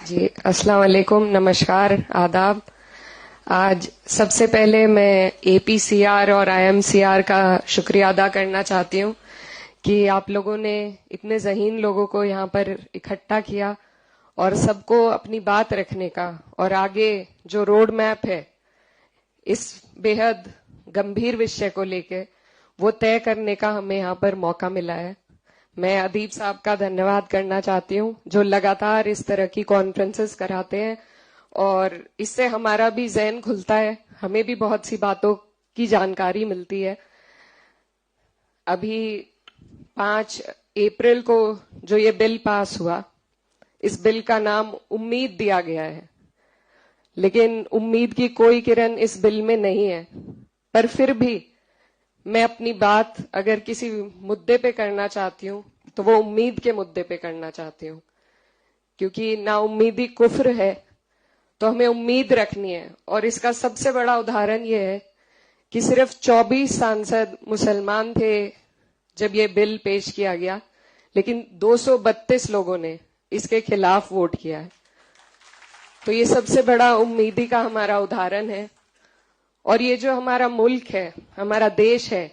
जी, अस्सलाम वालेकुम, नमस्कार, आदाब। आज सबसे पहले मैं एपीसीआर और आईएमसीआर का शुक्रिया अदा करना चाहती हूँ कि आप लोगों ने इतने ज़हीन लोगों को यहाँ पर इकट्ठा किया और सबको अपनी बात रखने का और आगे जो रोड मैप है इस बेहद गंभीर विषय को लेके वो तय करने का हमें यहाँ पर मौका मिला है। मैं अदीब साहब का धन्यवाद करना चाहती हूँ जो लगातार इस तरह की कॉन्फ्रेंसेस कराते हैं और इससे हमारा भी ज़हन खुलता है, हमें भी बहुत सी बातों की जानकारी मिलती है। अभी 5 अप्रैल को जो ये बिल पास हुआ, इस बिल का नाम उम्मीद दिया गया है, लेकिन उम्मीद की कोई किरण इस बिल में नहीं है। पर फिर भी मैं अपनी बात अगर किसी मुद्दे पे करना चाहती हूँ तो वो उम्मीद के मुद्दे पे करना चाहती हूँ, क्योंकि नाउम्मीदी कुफ्र है, तो हमें उम्मीद रखनी है। और इसका सबसे बड़ा उदाहरण ये है कि सिर्फ 24 सांसद मुसलमान थे जब ये बिल पेश किया गया, लेकिन 232 लोगों ने इसके खिलाफ वोट किया है। तो ये सबसे बड़ा उम्मीदी का हमारा उदाहरण है। और ये जो हमारा मुल्क है, हमारा देश है,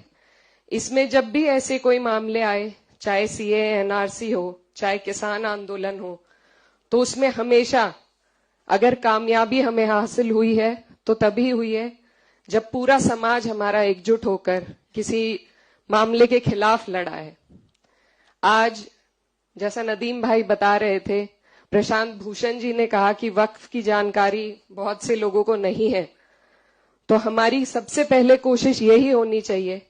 इसमें जब भी ऐसे कोई मामले आए, चाहे सीए एनआरसी हो, चाहे किसान आंदोलन हो, तो उसमें हमेशा अगर कामयाबी हमें हासिल हुई है तो तभी हुई है जब पूरा समाज हमारा एकजुट होकर किसी मामले के खिलाफ लड़ा है। आज जैसा नदीम भाई बता रहे थे, प्रशांत भूषण जी ने कहा कि वक्फ की जानकारी बहुत से लोगों को नहीं है, तो हमारी सबसे पहले कोशिश यही होनी चाहिए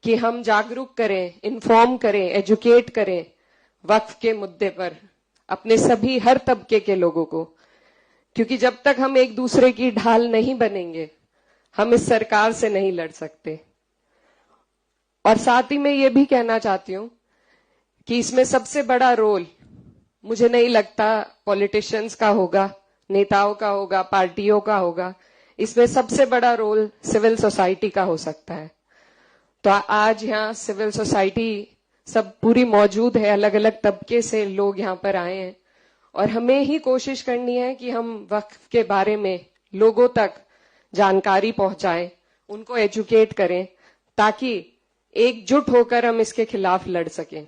कि हम जागरूक करें, इन्फॉर्म करें, एजुकेट करें वक्फ के मुद्दे पर अपने सभी हर तबके के लोगों को, क्योंकि जब तक हम एक दूसरे की ढाल नहीं बनेंगे हम इस सरकार से नहीं लड़ सकते। और साथ ही मैं ये भी कहना चाहती हूँ कि इसमें सबसे बड़ा रोल मुझे नहीं लगता पॉलिटिशियंस का होगा, नेताओं का होगा, पार्टियों का होगा। इसमें सबसे बड़ा रोल सिविल सोसाइटी का हो सकता है। तो आज यहाँ सिविल सोसाइटी सब पूरी मौजूद है, अलग अलग तबके से लोग यहाँ पर आए हैं और हमें ही कोशिश करनी है कि हम वक्फ के बारे में लोगों तक जानकारी पहुंचाएं, उनको एजुकेट करें, ताकि एकजुट होकर हम इसके खिलाफ लड़ सकें।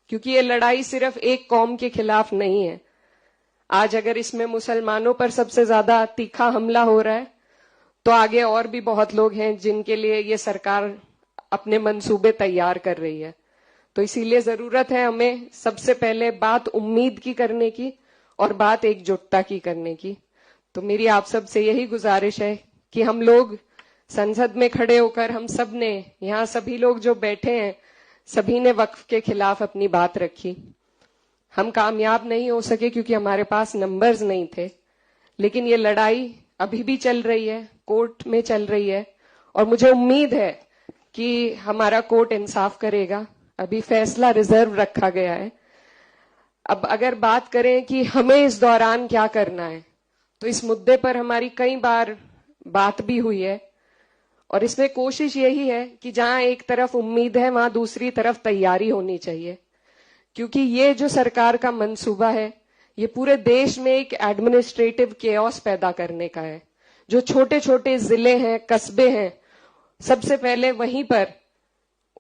क्योंकि ये लड़ाई सिर्फ एक कौम के खिलाफ नहीं है। आज अगर इसमें मुसलमानों पर सबसे ज्यादा तीखा हमला हो रहा है, तो आगे और भी बहुत लोग हैं जिनके लिए ये सरकार अपने मंसूबे तैयार कर रही है। तो इसीलिए जरूरत है हमें सबसे पहले बात उम्मीद की करने की और बात एकजुटता की करने की। तो मेरी आप सब से यही गुजारिश है कि हम लोग संसद में खड़े होकर हम सब ने, यहाँ सभी लोग जो बैठे हैं, सभी ने वक्फ के खिलाफ अपनी बात रखी। हम कामयाब नहीं हो सके क्योंकि हमारे पास नंबर्स नहीं थे, लेकिन ये लड़ाई अभी भी चल रही है, कोर्ट में चल रही है और मुझे उम्मीद है कि हमारा कोर्ट इंसाफ करेगा। अभी फैसला रिजर्व रखा गया है। अब अगर बात करें कि हमें इस दौरान क्या करना है, तो इस मुद्दे पर हमारी कई बार बात भी हुई है और इसमें कोशिश यही है कि जहां एक तरफ उम्मीद है वहां दूसरी तरफ तैयारी होनी चाहिए। क्योंकि ये जो सरकार का मंसूबा है, ये पूरे देश में एक एडमिनिस्ट्रेटिव केओस पैदा करने का है। जो छोटे छोटे जिले हैं, कस्बे हैं, सबसे पहले वहीं पर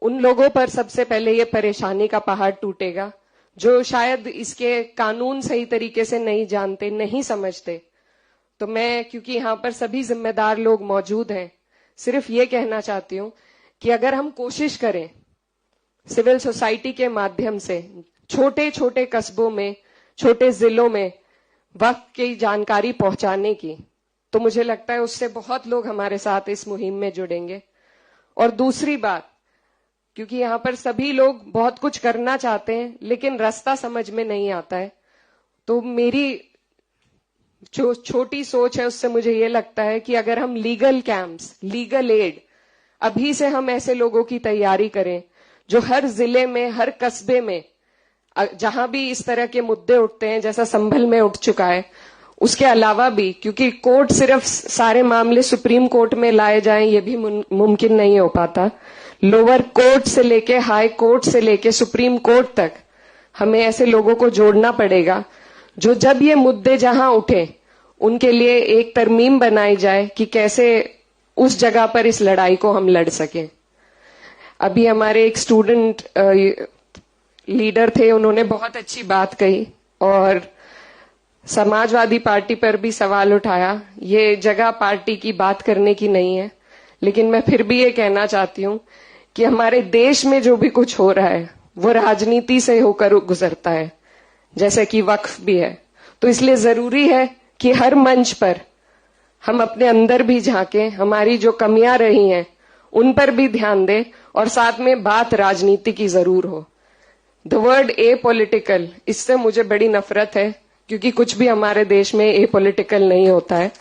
उन लोगों पर सबसे पहले ये परेशानी का पहाड़ टूटेगा जो शायद इसके कानून सही तरीके से नहीं जानते, नहीं समझते। तो मैं, क्योंकि यहाँ पर सभी जिम्मेदार लोग मौजूद हैं, सिर्फ ये कहना चाहती हूँ कि अगर हम कोशिश करें सिविल सोसाइटी के माध्यम से छोटे छोटे कस्बों में, छोटे जिलों में वक्फ की जानकारी पहुंचाने की, तो मुझे लगता है उससे बहुत लोग हमारे साथ इस मुहिम में जुड़ेंगे। और दूसरी बात, क्योंकि यहाँ पर सभी लोग बहुत कुछ करना चाहते हैं लेकिन रास्ता समझ में नहीं आता है, तो मेरी जो छोटी सोच है उससे मुझे ये लगता है कि अगर हम लीगल कैंप्स, लीगल एड अभी से हम ऐसे लोगों की तैयारी करें जो हर जिले में, हर कस्बे में, जहां भी इस तरह के मुद्दे उठते हैं, जैसा संभल में उठ चुका है, उसके अलावा भी, क्योंकि कोर्ट सिर्फ सारे मामले सुप्रीम कोर्ट में लाए जाएं ये भी मुमकिन नहीं हो पाता। लोअर कोर्ट से लेके हाई कोर्ट से लेके सुप्रीम कोर्ट तक हमें ऐसे लोगों को जोड़ना पड़ेगा जो जब ये मुद्दे जहां उठे उनके लिए एक तरमीम बनाई जाए कि कैसे उस जगह पर इस लड़ाई को हम लड़ सकें। अभी हमारे एक स्टूडेंट लीडर थे, उन्होंने बहुत अच्छी बात कही और समाजवादी पार्टी पर भी सवाल उठाया। ये जगह पार्टी की बात करने की नहीं है, लेकिन मैं फिर भी ये कहना चाहती हूं कि हमारे देश में जो भी कुछ हो रहा है वो राजनीति से होकर गुजरता है, जैसे कि वक्फ भी है। तो इसलिए जरूरी है कि हर मंच पर हम अपने अंदर भी झांकें, हमारी जो कमियां रही हैं उन पर भी ध्यान दें और साथ में बात राजनीति की जरूर हो। द वर्ड ए पॉलिटिकल, इससे मुझे बड़ी नफरत है क्योंकि कुछ भी हमारे देश में ए पॉलिटिकल नहीं होता है।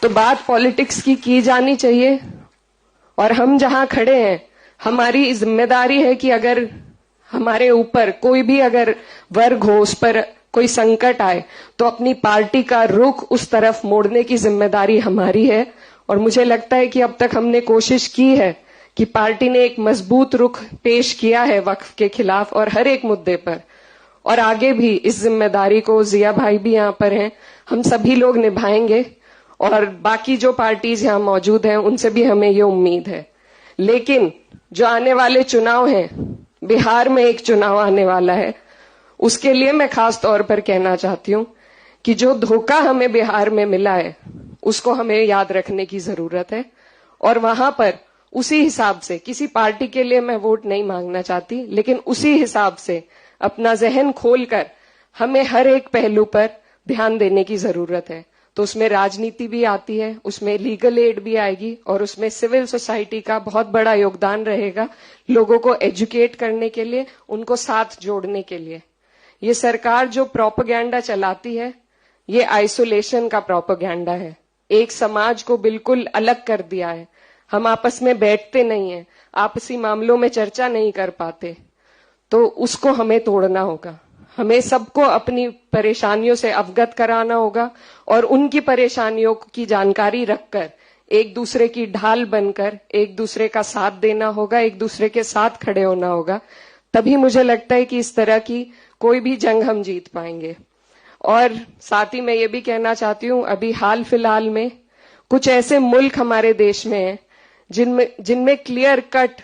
तो बात पॉलिटिक्स की जानी चाहिए और हम जहां खड़े हैं हमारी जिम्मेदारी है कि अगर हमारे ऊपर कोई भी अगर वर्ग हो, उस पर कोई संकट आए तो अपनी पार्टी का रुख उस तरफ मोड़ने की जिम्मेदारी हमारी है। और मुझे लगता है कि अब तक हमने कोशिश की है कि पार्टी ने एक मजबूत रुख पेश किया है वक्फ के खिलाफ और हर एक मुद्दे पर, और आगे भी इस जिम्मेदारी को, जिया भाई भी यहाँ पर हैं, हम सभी लोग निभाएंगे और बाकी जो पार्टीज यहाँ मौजूद हैं उनसे भी हमें ये उम्मीद है। लेकिन जो आने वाले चुनाव हैं, बिहार में एक चुनाव आने वाला है, उसके लिए मैं खास तौर पर कहना चाहती हूं कि जो धोखा हमें बिहार में मिला है उसको हमें याद रखने की जरूरत है। और वहां पर उसी हिसाब से, किसी पार्टी के लिए मैं वोट नहीं मांगना चाहती, लेकिन उसी हिसाब से अपना जहन खोलकर हमें हर एक पहलू पर ध्यान देने की जरूरत है। तो उसमें राजनीति भी आती है, उसमें लीगल एड भी आएगी और उसमें सिविल सोसाइटी का बहुत बड़ा योगदान रहेगा लोगों को एजुकेट करने के लिए, उनको साथ जोड़ने के लिए। ये सरकार जो प्रोपेगेंडा चलाती है ये आइसोलेशन का प्रोपेगेंडा है, एक समाज को बिल्कुल अलग कर दिया है। हम आपस में बैठते नहीं हैं, आपसी मामलों में चर्चा नहीं कर पाते, तो उसको हमें तोड़ना होगा। हमें सबको अपनी परेशानियों से अवगत कराना होगा और उनकी परेशानियों की जानकारी रखकर एक दूसरे की ढाल बनकर एक दूसरे का साथ देना होगा, एक दूसरे के साथ खड़े होना होगा। तभी मुझे लगता है कि इस तरह की कोई भी जंग हम जीत पाएंगे। और साथ ही मैं ये भी कहना चाहती हूँ, अभी हाल फिलहाल में कुछ ऐसे मुल्क हमारे देश में हैं जिनमें क्लियर कट,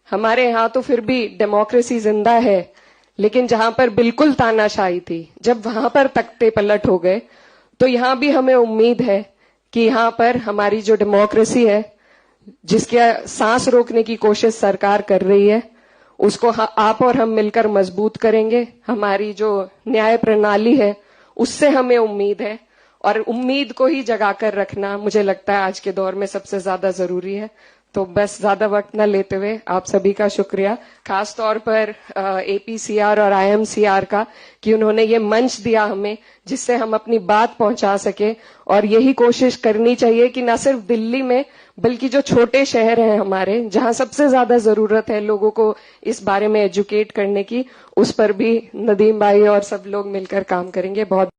हमारे यहाँ तो फिर भी डेमोक्रेसी जिंदा है, लेकिन जहां पर बिल्कुल तानाशाही थी, जब वहां पर तख्ते पलट हो गए, तो यहां भी हमें उम्मीद है कि यहां पर हमारी जो डेमोक्रेसी है, जिसके सांस रोकने की कोशिश सरकार कर रही है, उसको आप और हम मिलकर मजबूत करेंगे। हमारी जो न्याय प्रणाली है उससे हमें उम्मीद है और उम्मीद को ही जगाकर रखना मुझे लगता है आज के दौर में सबसे ज्यादा जरूरी है। तो बस ज्यादा वक्त न लेते हुए आप सभी का शुक्रिया, खास तौर पर एपीसीआर और आईएमसीआर का, कि उन्होंने ये मंच दिया हमें जिससे हम अपनी बात पहुंचा सके। और यही कोशिश करनी चाहिए कि न सिर्फ दिल्ली में बल्कि जो छोटे शहर हैं हमारे, जहां सबसे ज्यादा जरूरत है लोगों को इस बारे में एजुकेट करने की, उस पर भी नदीम भाई और सब लोग मिलकर काम करेंगे। बहुत